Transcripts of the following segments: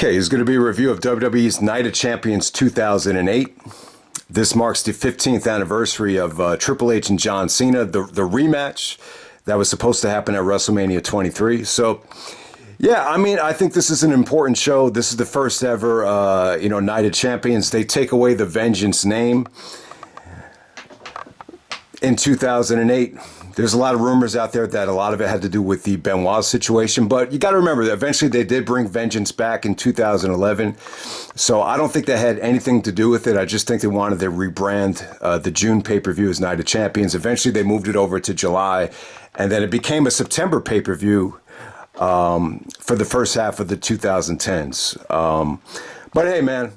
Okay, it's going to be a review of WWE's Night of Champions 2008. This marks the 15th anniversary of Triple H and John Cena, the rematch that was supposed to happen at WrestleMania 23. So, yeah, I mean, I think this is an important show. This is the first ever, Night of Champions. They take away the Vengeance name in 2008. There's a lot of rumors out there that a lot of it had to do with the Benoit situation, but you got to remember that eventually they did bring Vengeance back in 2011. So I don't think that had anything to do with it. I just think they wanted to rebrand the June pay-per-view as Night of Champions. Eventually they moved it over to July, and then it became a September pay-per-view for the first half of the 2010s. But hey, man,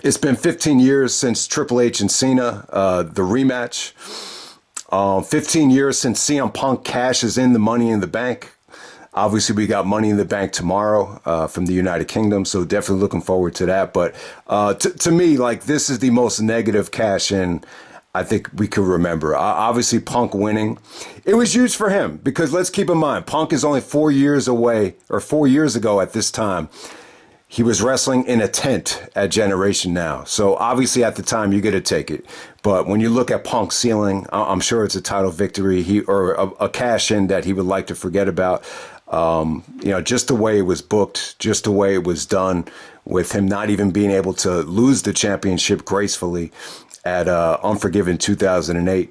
it's been 15 years since Triple H and Cena, the rematch. 15 years since CM Punk cashes in the Money in the Bank. Obviously, we got Money in the Bank tomorrow from the United Kingdom, so definitely looking forward to that. But to me, this is the most negative cash-in I think we could remember. Obviously, Punk winning. It was huge for him because let's keep in mind, Punk is only 4 years away, or 4 years ago at this time. He was wrestling in a tent at Generation Now. So obviously at the time you get to take it. But when you look at Punk's ceiling, I'm sure it's a title victory or a cash in that he would like to forget about. Just the way it was booked, just the way it was done, with him not even being able to lose the championship gracefully at Unforgiven 2008.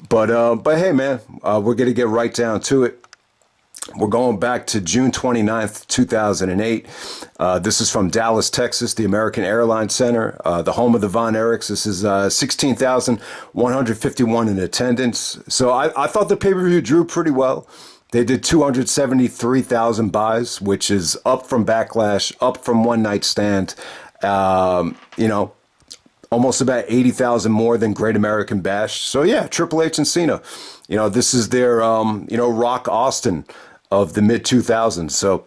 But hey, man, we're going to get right down to it. We're going back to June 29th, 2008. This is from Dallas, Texas, the American Airlines Center, the home of the Von Erichs. This is 16,151 in attendance. So I thought the pay-per-view drew pretty well. They did 273,000 buys, which is up from Backlash, up from One Night Stand, almost about 80,000 more than Great American Bash. So yeah, Triple H and Cena, this is their, Rock Austin of the mid-2000s. So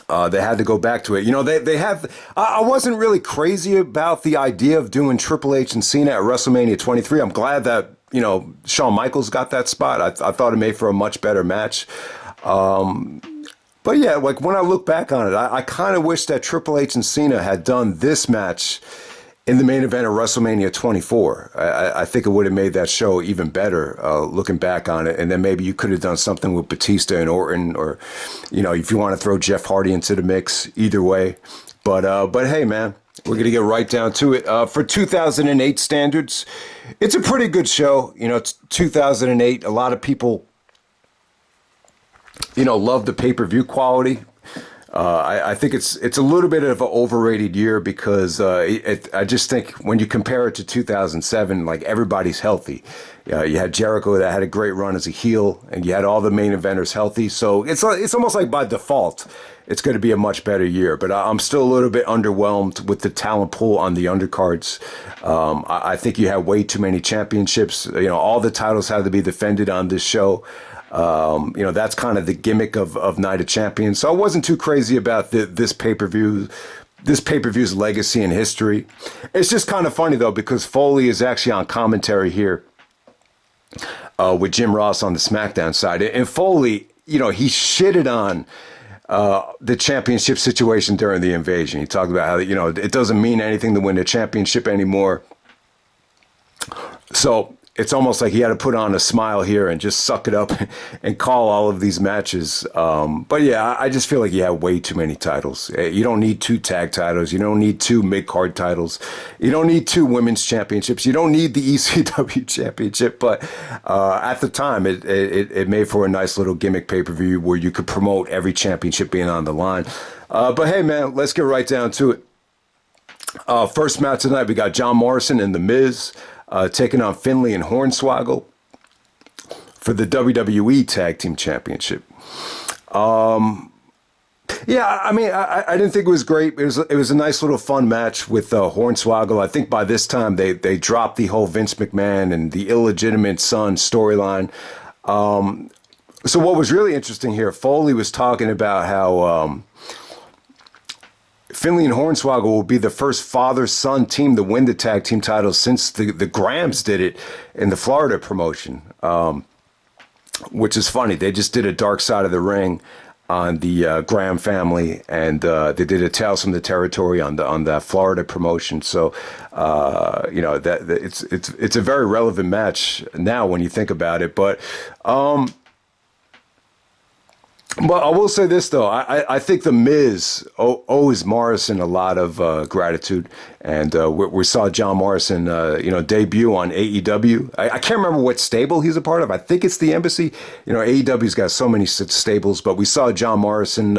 they had to go back to it. They have, I wasn't really crazy about the idea of doing Triple H and Cena at WrestleMania 23. I'm glad that, Shawn Michaels got that spot. I thought it made for a much better match. But yeah, when I look back on it, I kind of wish that Triple H and Cena had done this match in the main event of WrestleMania 24. I think it would have made that show even better, looking back on it. And then maybe you could have done something with Batista and Orton, or, if you want to throw Jeff Hardy into the mix, either way. But hey, man, we're going to get right down to it. For 2008 standards, it's a pretty good show. It's 2008. A lot of people, love the pay-per-view quality. I think it's a little bit of an overrated year because I just think when you compare it to 2007, everybody's healthy. You had Jericho that had a great run as a heel, and you had all the main eventers healthy. So it's almost like by default, it's going to be a much better year. But I'm still a little bit underwhelmed with the talent pool on the undercards. I think you had way too many championships. All the titles had to be defended on this show. That's kind of the gimmick of Night of Champions. So I wasn't too crazy about this pay-per-view's legacy and history. It's just kind of funny, though, because Foley is actually on commentary here with Jim Ross on the Smackdown side. And Foley, he shitted on the championship situation during the invasion. He talked about how, it doesn't mean anything to win the championship anymore. So it's almost like he had to put on a smile here and just suck it up and call all of these matches. But yeah, I just feel like you have way too many titles. You don't need 2 tag titles. You don't need 2 mid-card titles. You don't need 2 women's championships. You don't need the ECW championship. But at the time, it made for a nice little gimmick pay-per-view where you could promote every championship being on the line. But hey, man, let's get right down to it. First match tonight, we got John Morrison and The Miz taking on Finlay and Hornswoggle for the WWE Tag Team Championship. Yeah, I mean, I didn't think it was great. It was a nice little fun match with Hornswoggle. I think by this time they dropped the whole Vince McMahon and the illegitimate son storyline. So what was really interesting here, Foley was talking about how Finlay and Hornswoggle will be the first father-son team to win the tag team titles since the Grahams did it in the Florida promotion, which is funny. They just did a Dark Side of the Ring on the Graham family, and they did a Tales from the Territory on that Florida promotion. So that it's a very relevant match now when you think about it. But I will say this, though. I think The Miz owes Morrison a lot of gratitude. And we saw John Morrison, debut on AEW. I can't remember what stable he's a part of. I think it's the Embassy. AEW's got so many such stables. But we saw John Morrison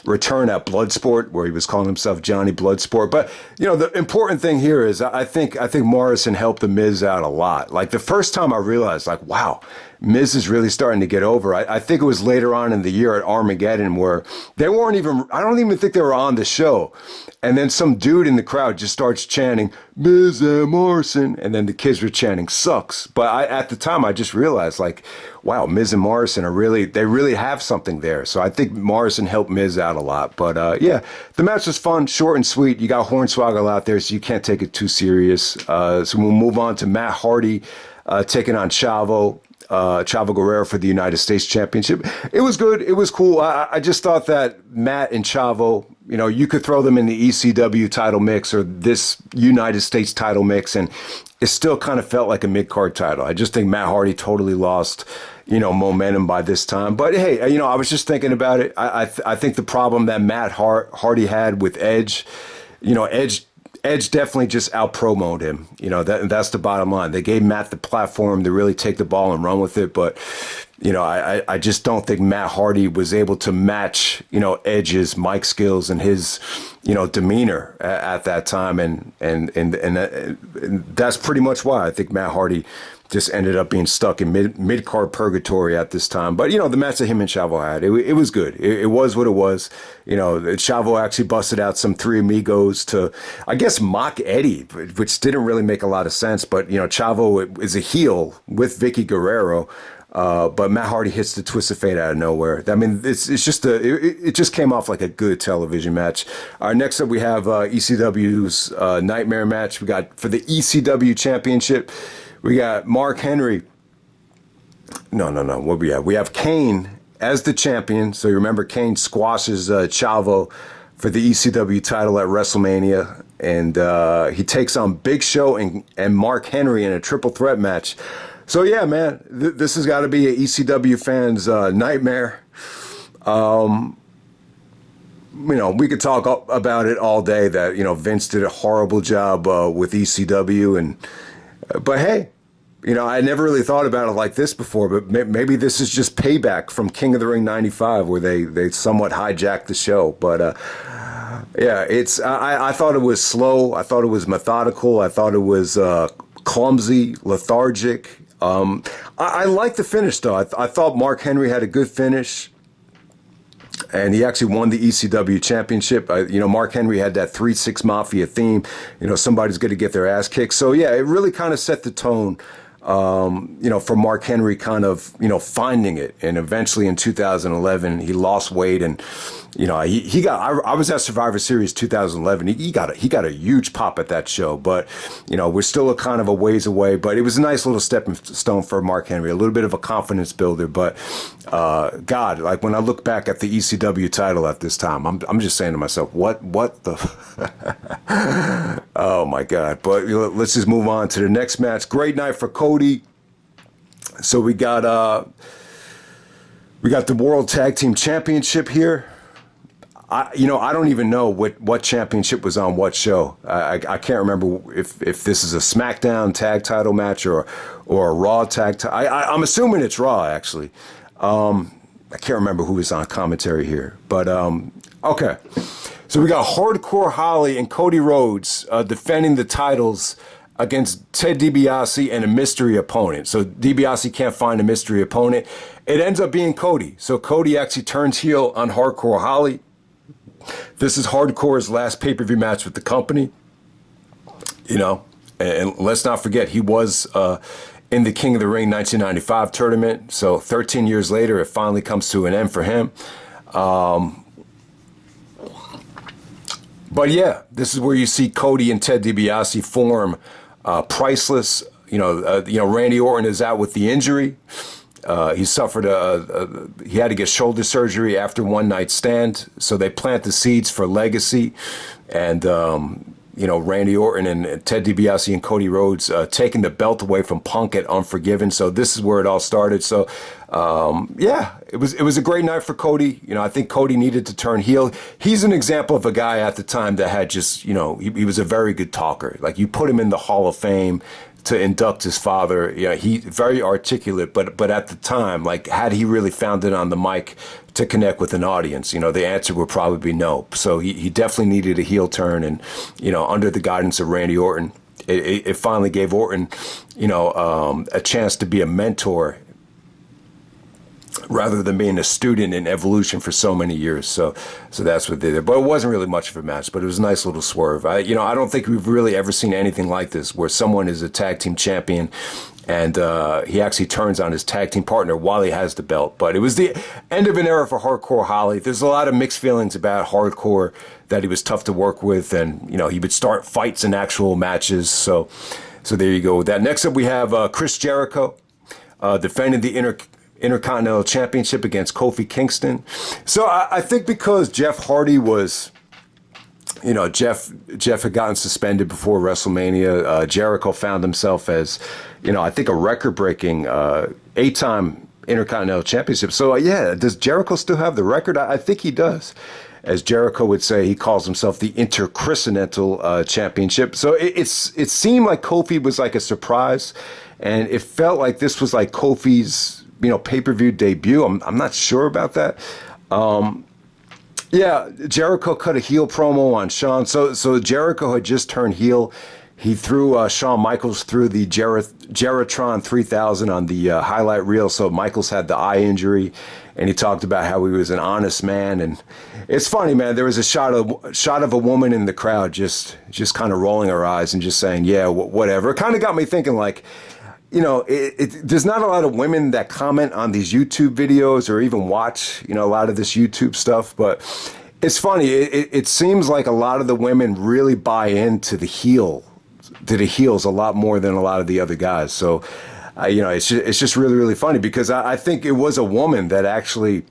return at Bloodsport, where he was calling himself Johnny Bloodsport. But, the important thing here is I think Morrison helped The Miz out a lot. Like, the first time I realized, like, wow, Miz is really starting to get over. I think it was later on in the year at Armageddon where they weren't even, I don't even think they were on the show. And then some dude in the crowd just starts chanting, Miz and Morrison. And then the kids were chanting, sucks. But at the time, I just realized, like, wow, Miz and Morrison they really have something there. So I think Morrison helped Miz out a lot. But the match was fun, short and sweet. You got Hornswoggle out there, so you can't take it too serious. So we'll move on to Matt Hardy taking on Chavo Guerrero for the United States Championship. It was good. It was cool. I just thought that Matt and Chavo, you could throw them in the ECW title mix or this United States title mix, and it still kind of felt like a mid-card title. I just think Matt Hardy totally lost, momentum by this time. But hey, I was just thinking about it. I think the problem that Matt Hardy had with Edge, Edge definitely just out-promoted him. That's the bottom line. They gave Matt the platform to really take the ball and run with it. But, I just don't think Matt Hardy was able to match, Edge's mic skills and his, demeanor at that time. And that's pretty much why I think Matt Hardy just ended up being stuck in mid-card purgatory at this time. But, the match that him and Chavo had, it was good. It was what it was. Chavo actually busted out some Three Amigos to, I guess, mock Eddie, which didn't really make a lot of sense. But, Chavo is a heel with Vicky Guerrero. But Matt Hardy hits the Twist of Fate out of nowhere. I mean, it's just it just came off like a good television match. Next up, we have ECW's Nightmare match. We got for the ECW Championship. We got Mark Henry. No. What we have? We have Kane as the champion. So you remember Kane squashes Chavo for the ECW title at WrestleMania. And he takes on Big Show and Mark Henry in a triple threat match. So yeah, man, this has got to be an ECW fan's nightmare. We could talk about it all day that, Vince did a horrible job with ECW but hey, I never really thought about it like this before, but maybe this is just payback from King of the Ring 95 where they somewhat hijacked the show. But I thought it was slow. I thought it was methodical. I thought it was clumsy, lethargic. I like the finish, though. I thought Mark Henry had a good finish. And he actually won the ECW championship. Mark Henry had that 3-6 Mafia theme. Somebody's going to get their ass kicked. So, yeah, it really kind of set the tone, for Mark Henry kind of, finding it. And eventually in 2011, he lost weight and, he got, I was at Survivor Series 2011. He got a huge pop at that show, but, we're still a kind of a ways away, but it was a nice little stepping stone for Mark Henry, a little bit of a confidence builder. But, God, like when I look back at the ECW title at this time, I'm just saying to myself, what the, oh my God. But let's just move on to the next match. Great night for Cody. So we got the World Tag Team Championship here. I don't even know what championship was on what show. I can't remember if this is a Smackdown tag title match or a Raw tag title. I'm assuming it's Raw, actually. I can't remember who was on commentary here. But, okay. So we got Hardcore Holly and Cody Rhodes defending the titles against Ted DiBiase and a mystery opponent. So DiBiase can't find a mystery opponent. It ends up being Cody. So Cody actually turns heel on Hardcore Holly. This is Hardcore's last pay-per-view match with the company. And let's not forget, he was in the King of the Ring 1995 tournament. So 13 years later, it finally comes to an end for him. But yeah, this is where you see Cody and Ted DiBiase form Priceless. Randy Orton is out with the injury. He suffered he had to get shoulder surgery after one night stand. So they plant the seeds for legacy, and Randy Orton and Ted DiBiase and Cody Rhodes taking the belt away from Punk at Unforgiven. So this is where it all started. So it was a great night for Cody. I think Cody needed to turn heel. He's an example of a guy at the time that had just, he was a very good talker. Like, you put him in the Hall of Fame to induct his father. He very articulate, but at the time, like, had he really found it on the mic to connect with an audience, the answer would probably be no. So he definitely needed a heel turn, and under the guidance of Randy Orton, it finally gave Orton a chance to be a mentor rather than being a student in Evolution for so many years. So that's what they did. But it wasn't really much of a match, but it was a nice little swerve. I don't think we've really ever seen anything like this, where someone is a tag team champion and he actually turns on his tag team partner while he has the belt. But it was the end of an era for Hardcore Holly. There's a lot of mixed feelings about Hardcore, that he was tough to work with, and he would start fights in actual matches. So there you go with that. Next up, we have Chris Jericho defending the Intercontinental Championship against Kofi Kingston. So I think because Jeff Hardy was, Jeff had gotten suspended before WrestleMania. Jericho found himself as, I think a record-breaking 8-time Intercontinental Championship. So does Jericho still have the record? I think he does. As Jericho would say, he calls himself the Intercontinental Championship. So it seemed like Kofi was like a surprise, and it felt like this was like Kofi's pay-per-view debut. I'm not sure about that. Jericho cut a heel promo on Shawn. So Jericho had just turned heel. He threw Shawn Michaels through the Geritron 3000 on the highlight reel. So Michaels had the eye injury, and he talked about how he was an honest man. And it's funny, man. There was a shot of a woman in the crowd just kind of rolling her eyes and just saying, yeah, whatever. It kind of got me thinking, like, there's not a lot of women that comment on these YouTube videos or even watch, a lot of this YouTube stuff. But it's funny. It seems like a lot of the women really buy into the heels a lot more than a lot of the other guys. So, it's just really, really funny, because I think it was a woman that actually,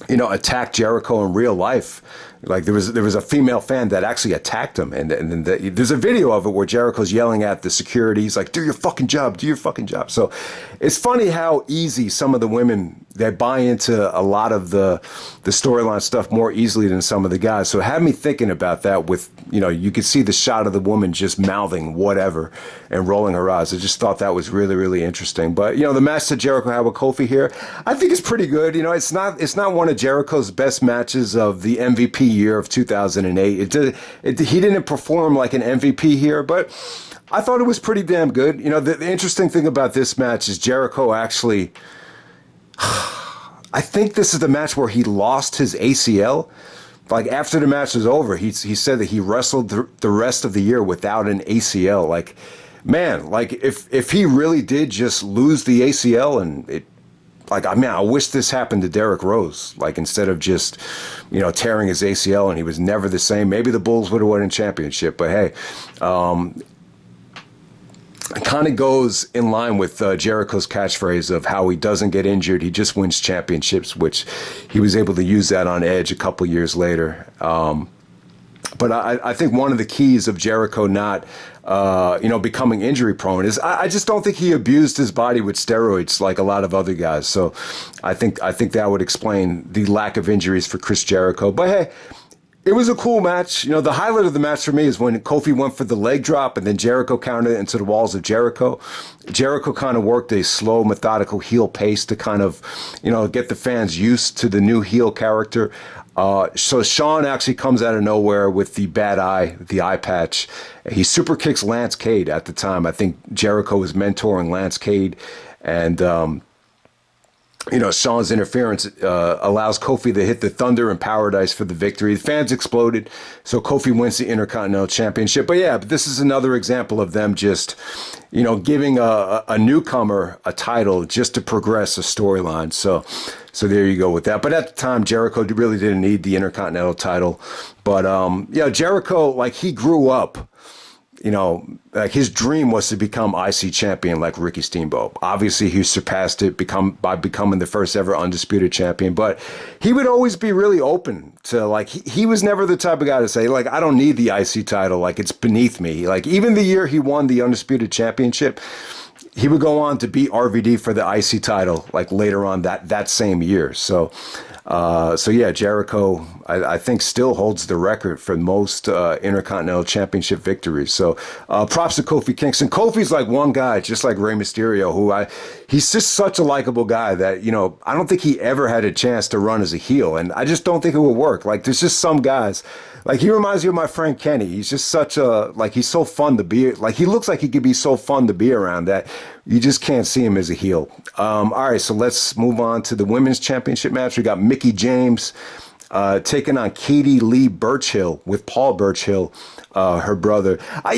attacked Jericho in real life. Like, there was a female fan that actually attacked him, and there's a video of it where Jericho's yelling at the security. He's like, "Do your fucking job, do your fucking job." So it's funny how easy some of the women, they buy into a lot of the storyline stuff more easily than some of the guys. So it had me thinking about that with, you could see the shot of the woman just mouthing whatever and rolling her eyes. I just thought that was really, really interesting. But, the match that Jericho had with Kofi here, I think it's pretty good. It's not one of Jericho's best matches of the MVP year of 2008. He didn't perform like an MVP here, but I thought it was pretty damn good. The interesting thing about this match is Jericho actually, I think this is the match where he lost his ACL. Like, after the match was over, he said that he wrestled the rest of the year without an ACL. Like, man, like, if he really did just lose the ACL, and it, like, I mean, I wish this happened to Derrick Rose. Like, instead of just, tearing his ACL and he was never the same, maybe the Bulls would have won a championship. But hey, it kind of goes in line with Jericho's catchphrase of how he doesn't get injured, he just wins championships, which he was able to use that on Edge a couple years later. But I think one of the keys of Jericho not, becoming injury prone is I just don't think he abused his body with steroids like a lot of other guys. So I think that would explain the lack of injuries for Chris Jericho. But hey, it was a cool match. The highlight of the match for me is when Kofi went for the leg drop and then Jericho countered it into the walls of Jericho. Jericho kind of worked a slow, methodical heel pace to kind of, get the fans used to the new heel character. So Shawn actually comes out of nowhere with the bad eye, the eye patch. He super kicks Lance Cade at the time. I think Jericho was mentoring Lance Cade, and Shawn's interference allows Kofi to hit the Thunder in Paradise for the victory. The fans exploded, so Kofi wins the Intercontinental Championship. But this is another example of them just, giving a newcomer a title just to progress a storyline. So there you go with that. But at the time, Jericho really didn't need the Intercontinental title. But Jericho, like, he grew up like his dream was to become IC champion like Ricky Steamboat. Obviously, he surpassed it by becoming the first ever undisputed champion. But he would always be really open to, like, he was never the type of guy to say, like, I don't need the IC title. Like, it's beneath me. Like, even the year he won the undisputed championship, he would go on to beat RVD for the IC title, like, later on that same year. So yeah, Jericho, I think, still holds the record for most Intercontinental Championship victories. So props to Kofi Kingston. Kofi's like one guy, just like Rey Mysterio, he's just such a likable guy that, I don't think he ever had a chance to run as a heel. And I just don't think it would work. Like, there's just some guys. Like, he reminds me of my friend Kenny. He's just he's so fun to be, like, he looks like he could be so fun to be around that you just can't see him as a heel. All right, so let's move on to the women's championship match. We got Mickie James taking on Katie Lee Burchill with Paul Burchill, her brother. I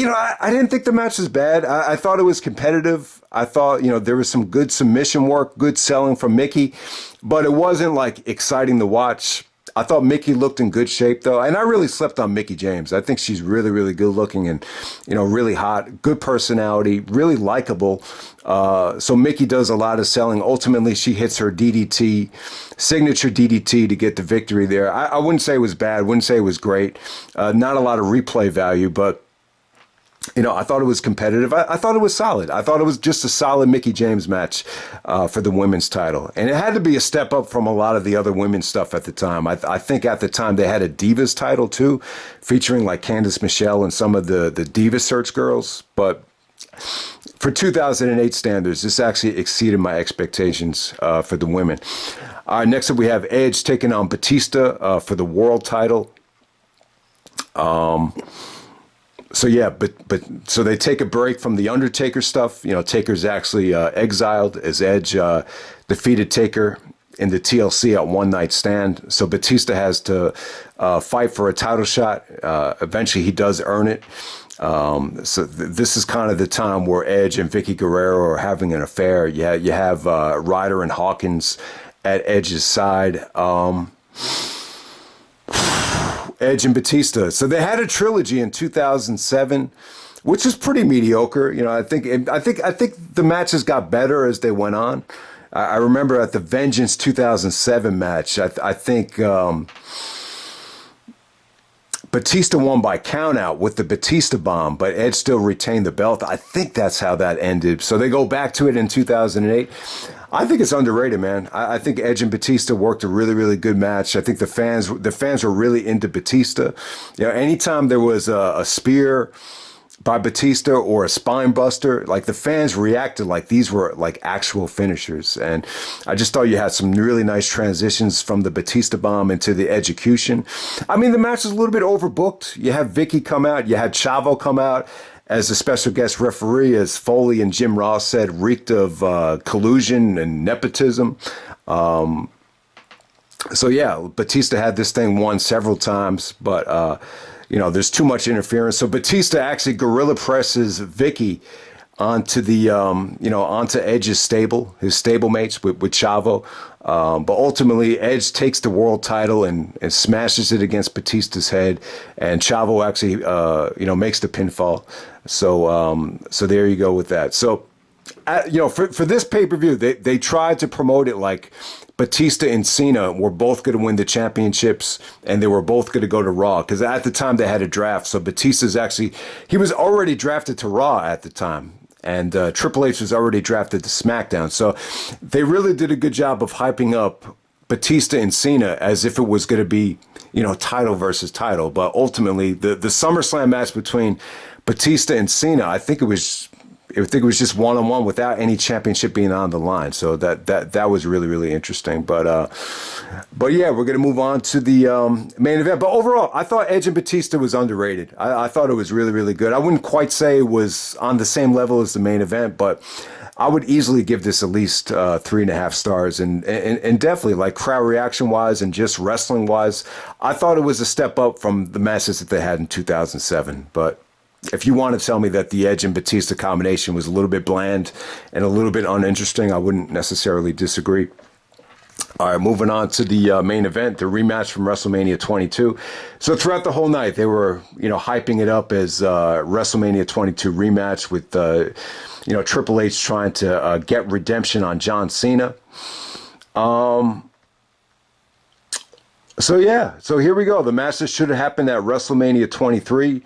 didn't think the match was bad. I thought it was competitive. I thought, there was some good submission work, good selling from Mickie, but it wasn't, like, exciting to watch. I thought Mickie looked in good shape, though, and I really slept on Mickie James. I think she's really, really good looking and, really hot, good personality, really likable. So Mickie does a lot of selling. Ultimately, she hits her signature DDT to get the victory there. I wouldn't say it was bad. Wouldn't say it was great. Not a lot of replay value, but I thought it was competitive. I thought it was solid. I thought it was just a solid Mickie James match for the women's title. And it had to be a step up from a lot of the other women's stuff at the time. I think at the time they had a Divas title too, featuring like Candice Michelle and some of the Diva Search girls. But for 2008 standards, this actually exceeded my expectations for the women. All right, next up we have Edge taking on Batista for the world title. So yeah, so they take a break from the Undertaker stuff. Taker's actually exiled as Edge defeated Taker in the TLC at One Night Stand. So Batista has to fight for a title shot. Eventually, he does earn it. So this is kind of the time where Edge and Vicky Guerrero are having an affair. You have Ryder and Hawkins at Edge's side. Edge and Batista. So they had a trilogy in 2007, which is pretty mediocre. I think the matches got better as they went on. I remember at the Vengeance 2007 match, I think Batista won by countout with the Batista bomb, but Edge still retained the belt. I think that's how that ended. So they go back to it in 2008. I think it's underrated, man. I think Edge and Batista worked a really, really good match. I think the fans were really into Batista. Anytime there was a spear by Batista or a spine buster, like, the fans reacted like these were like actual finishers. And I just thought you had some really nice transitions from the Batista bomb into the execution. I mean, the match is a little bit overbooked. You have Vicky come out, you had Chavo come out as a special guest referee, as Foley and Jim Ross said, reeked of collusion and nepotism. So yeah, Batista had this thing won several times, but there's too much interference. So Batista actually gorilla presses Vicky onto onto Edge's stable, his stablemates with Chavo. But ultimately, Edge takes the world title and smashes it against Batista's head, and Chavo actually makes the pinfall. So there you go with that. So for this pay-per-view, they tried to promote it like Batista and Cena were both going to win the championships, and they were both going to go to Raw, because at the time they had a draft. So Batista's he was already drafted to Raw at the time, and Triple H was already drafted to SmackDown. So they really did a good job of hyping up Batista and Cena as if it was going to be, title versus title. But ultimately, the SummerSlam match between Batista and Cena, I think it was just one-on-one without any championship being on the line. So that was really, really interesting. But yeah, we're going to move on to the main event. But overall, I thought Edge and Batista was underrated. I thought it was really, really good. I wouldn't quite say it was on the same level as the main event, but I would easily give this at least 3.5 stars. And definitely, like, crowd reaction-wise and just wrestling-wise, I thought it was a step up from the matches that they had in 2007. But if you want to tell me that the Edge and Batista combination was a little bit bland and a little bit uninteresting, I wouldn't necessarily disagree. All right, moving on to the main event, the rematch from WrestleMania 22. So throughout the whole night, they were, hyping it up as WrestleMania 22 rematch with, Triple H trying to get redemption on John Cena. So here we go. The match that should have happened at WrestleMania 23.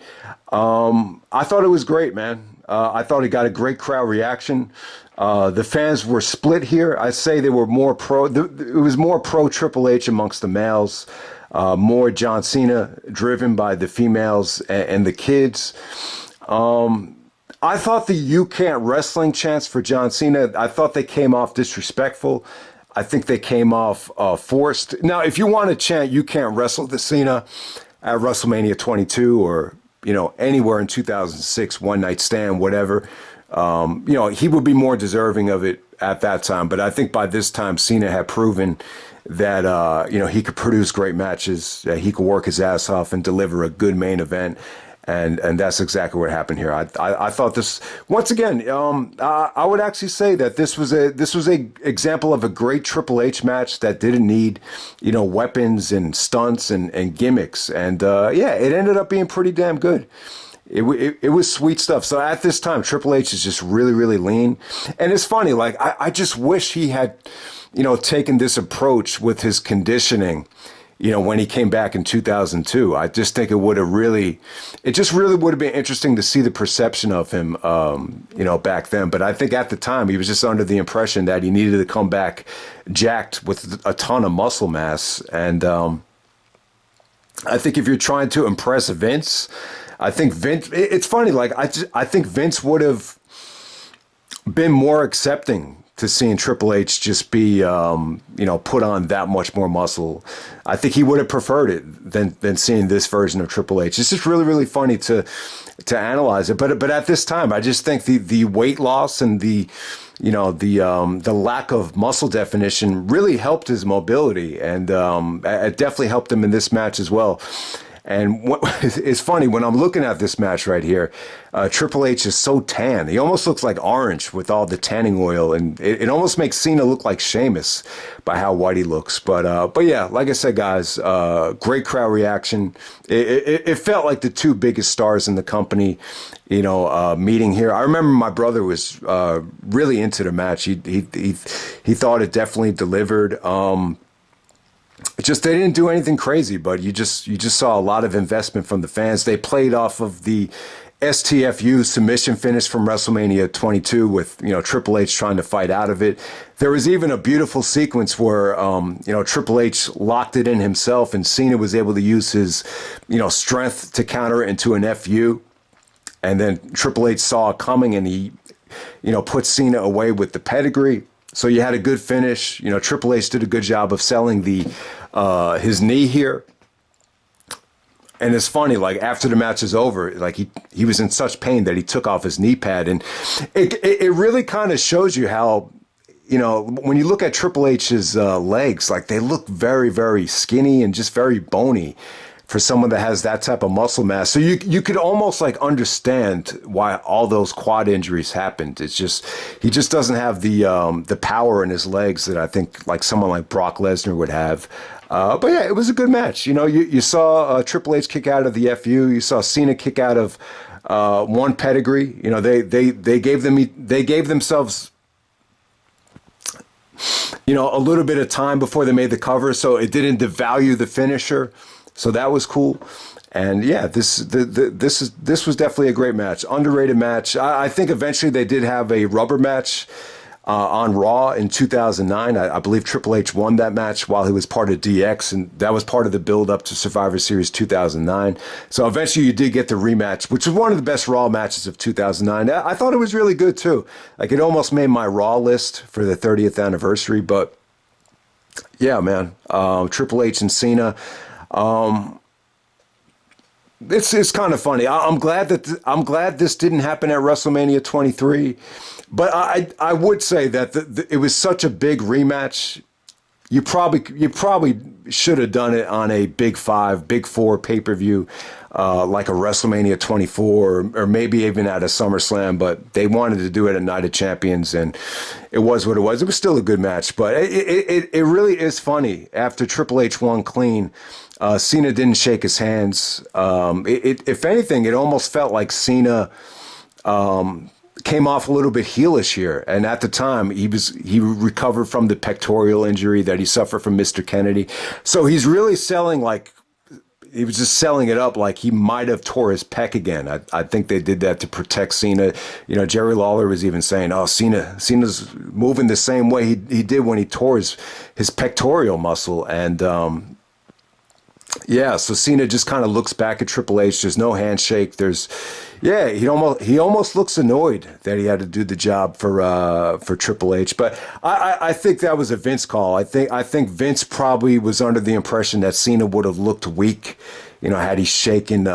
I thought it was great, man. I thought it got a great crowd reaction. The fans were split here. I'd say they were more pro. It was more pro Triple H amongst the males, more John Cena driven by the females and the kids. I thought the "You Can't Wrestling" chants for John Cena, I thought they came off disrespectful. I think they came off forced. Now, if you want to chant "You Can't Wrestle" the Cena at WrestleMania 22 or, anywhere in 2006, One Night Stand, whatever, he would be more deserving of it at that time. But I think by this time, Cena had proven that, he could produce great matches, that he could work his ass off and deliver a good main event. And that's exactly what happened here. I thought this, once again, I would actually say that this was a example of a great Triple H match that didn't need, weapons and stunts and gimmicks. And it ended up being pretty damn good. It was sweet stuff. So at this time, Triple H is just really, really lean. And it's funny, like, I just wish he had, taken this approach with his conditioning, when he came back in 2002. I just think it would have really been interesting to see the perception of him, back then. But I think at the time, he was just under the impression that he needed to come back jacked with a ton of muscle mass. And I think if you're trying to impress Vince, it's funny, like, I think Vince would have been more accepting to seeing Triple H just be, put on that much more muscle. I think he would have preferred it than seeing this version of Triple H. It's just really, really funny to analyze it. But at this time, I just think the weight loss and the lack of muscle definition really helped his mobility, and it definitely helped him in this match as well. And it's funny, when I'm looking at this match right here, Triple H is so tan. He almost looks like orange with all the tanning oil, and it almost makes Cena look like Sheamus by how white he looks. But yeah, like I said, guys, great crowd reaction. It felt like the two biggest stars in the company, meeting here. I remember my brother was really into the match. He thought it definitely delivered. Just they didn't do anything crazy, but you just saw a lot of investment from the fans. They played off of the STFU submission finish from WrestleMania 22 with, Triple H trying to fight out of it. There was even a beautiful sequence where, Triple H locked it in himself and Cena was able to use his, strength to counter it into an FU. And then Triple H saw it coming and he, put Cena away with the pedigree. So you had a good finish. Triple H did a good job of selling his knee here. And it's funny, like, after the match is over, like, he was in such pain that he took off his knee pad. And it really kind of shows you how, when you look at Triple H's legs, like, they look very, very skinny and just very bony for someone that has that type of muscle mass. So you could almost, like, understand why all those quad injuries happened. It's just, he just doesn't have the power in his legs that I think, like, someone like Brock Lesnar would have. But yeah, it was a good match. You saw Triple H kick out of the FU. You saw Cena kick out of one pedigree. They gave themselves, a little bit of time before they made the cover, so it didn't devalue the finisher. So that was cool. And yeah, this was definitely a great match, underrated match. I think eventually they did have a rubber match on Raw in 2009. I believe Triple H won that match while he was part of DX, and that was part of the build up to Survivor Series 2009. So eventually you did get the rematch, which was one of the best Raw matches of 2009. I thought it was really good too. Like, it almost made my Raw list for the 30th anniversary. But yeah, man, Triple H and Cena. It's kind of funny. I'm glad this didn't happen at WrestleMania 23, but I would say that it was such a big rematch. you probably should have done it on a Big 5, Big 4 pay-per-view, like a WrestleMania 24, or maybe even at a SummerSlam, but they wanted to do it at Night of Champions, and it was what it was. It was still a good match, but it really is funny. After Triple H won clean, Cena didn't shake his hands. If anything, it almost felt like Cena came off a little bit heelish here. And at the time, he recovered from the pectoral injury that he suffered from Mr. Kennedy. So he's really selling like, he was just selling it up like he might have tore his pec again. I think they did that to protect Cena. You know, Jerry Lawler was even saying, "Oh, Cena's moving the same way he did when he tore his pectoral muscle." And yeah, so Cena just kind of looks back at Triple H. There's no handshake. He almost looks annoyed that he had to do the job for Triple H. But I think that was a Vince call. I think Vince probably was under the impression that Cena would have looked weak, you know, had he shaken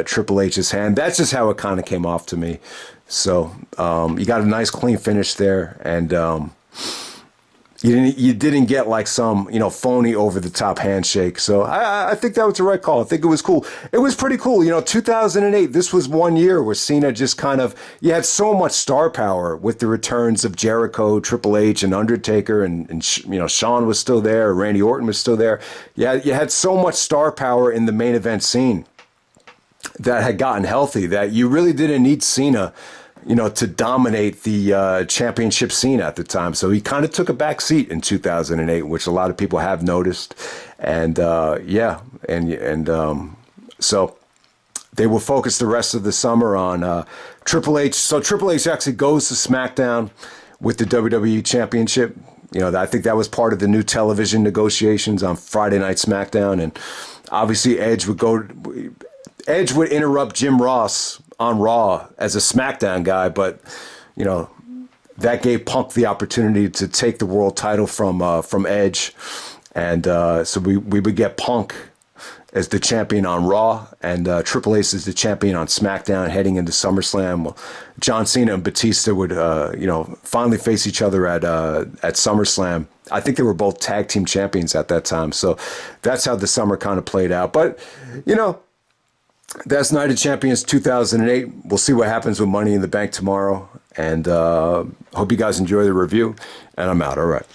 Triple H's hand. That's just how it kind of came off to me. So you got a nice clean finish there, and you didn't get like some, you know, phony over the top handshake. So I think that was the right call. I think it was cool. It was pretty cool. You know, 2008, this was one year where Cena just kind of, you had so much star power with the returns of Jericho, Triple H, and Undertaker, and you know, Shawn was still there, Randy Orton was still there. Yeah, you had so much star power in the main event scene that had gotten healthy that you really didn't need Cena, you know, to dominate the championship scene at the time. So he kind of took a back seat in 2008, which a lot of people have noticed. And so they will focus the rest of the summer on Triple H. So Triple H actually goes to SmackDown with the WWE Championship. You know, I think that was part of the new television negotiations on Friday Night SmackDown. And obviously Edge would interrupt Jim Ross on Raw as a SmackDown guy, but you know, that gave Punk the opportunity to take the world title from Edge, and so we would get Punk as the champion on Raw, and Triple H is the champion on SmackDown heading into SummerSlam. John Cena and Batista would finally face each other at SummerSlam. I think they were both tag team champions at that time, so that's how the summer kind of played out. But you know, that's Night of Champions 2008. We'll see what happens with Money in the Bank tomorrow. And hope you guys enjoy the review. And I'm out. All right.